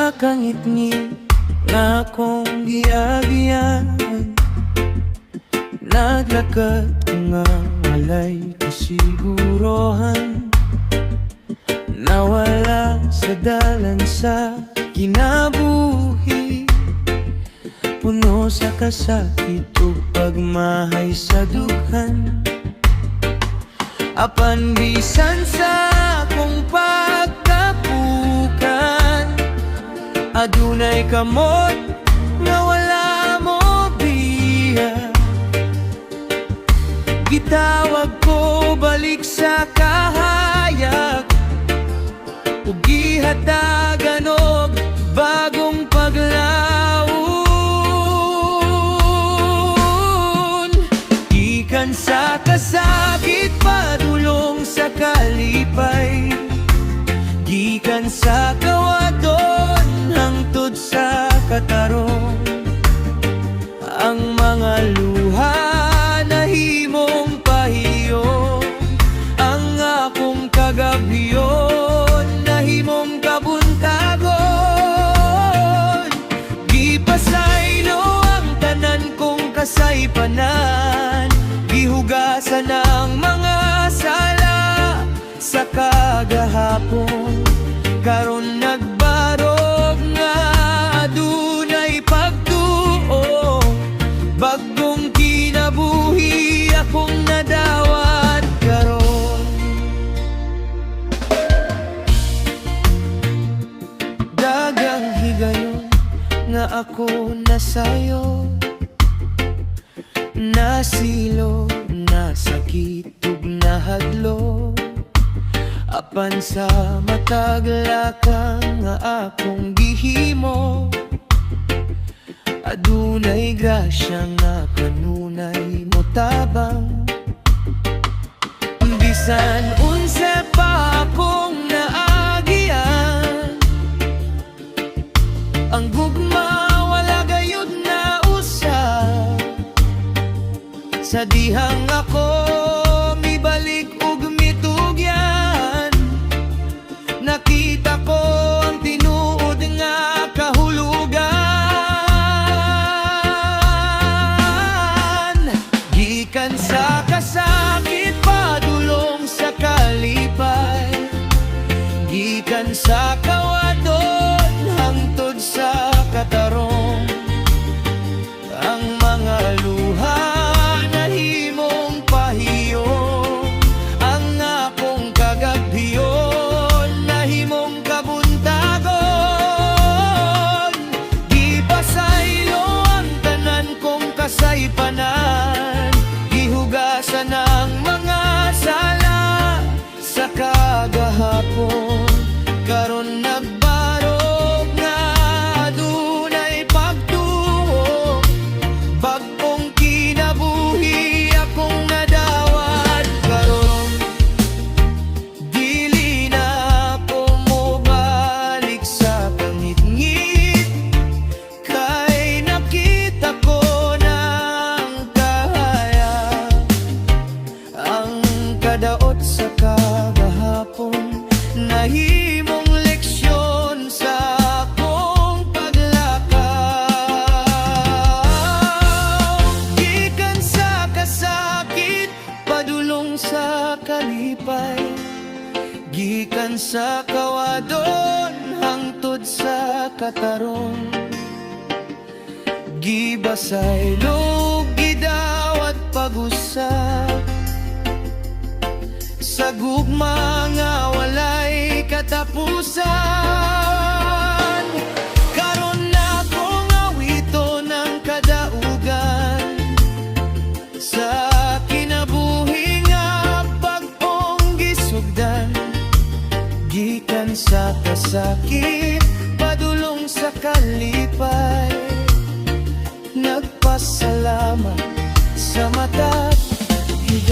sa kangit-ngit nga akong giagian. Naglakad nga walay kasigurohan, nawala sa dalan sa kinabuhi. Puno sa kasakit ug pagmahay sa dughan. Apan bisan sa akong pagkapukan, adunay kamot nga wala mo biya. Gitawag ko balik sa kahayag, ug gihatagan og bagong paglaon. Gikan sa kasakit padulong sa kalipay, gikan sa kawadon hangtod sa katarong. Ang mga luha nahimong pahiyo, ang akong kagabyon nahimong kabuntagon. Gipasaylo ang tanan kong kasaypanan, gihugasan ang mga sala sa kagahapon. Karon nagbarog nga adunay pagtuo, bagong kinabuhi akong nadawat karon. Dagang higayon nga ako nasayo, nasilo, nasakit ug nahadlo. Apan sa mataglakang nga akong gihimo, adunay grasya nga kanunay mo tabang. Bisan unsa pa akong naagian, ang gugma wala gayud na usab. Sa dihang ako mibalik ug mitugyan, nakita ko ang tinuod nga kahulugan. Gikan sa kasakit padulong sa kalipay, gikan sa kawadon hangtod sa katarong. Ang mga luha nahimong pahiyo, ang akong kagabyon nahimong kabuntagon. Gipasaylo ang tanan kong kasaypanan, gihugasan ang mga sala sa kagahapon. Karon nagbarog nga adunay pagtuo, bagong kinabuhi akong nadawat karon. Dili na ako mobalik sa kangit-ngit, kay nakita ko ng kahayag. Ang kadaot sa kagahapon nahimong leksyon sa akong paglakaw. Gikan sa kasakit padulong sa kalipay, gikan sa kawadon hangtod sa katarong. Gibasaylo gidawat pag-usap, sa gugma nga walay katapusan. Karon na akong awito ng kadaugan, sa kinabuhi nga bagong gisugdan. Gikan sa kasakit padulong sa kalipay, nagpasalamat sa mata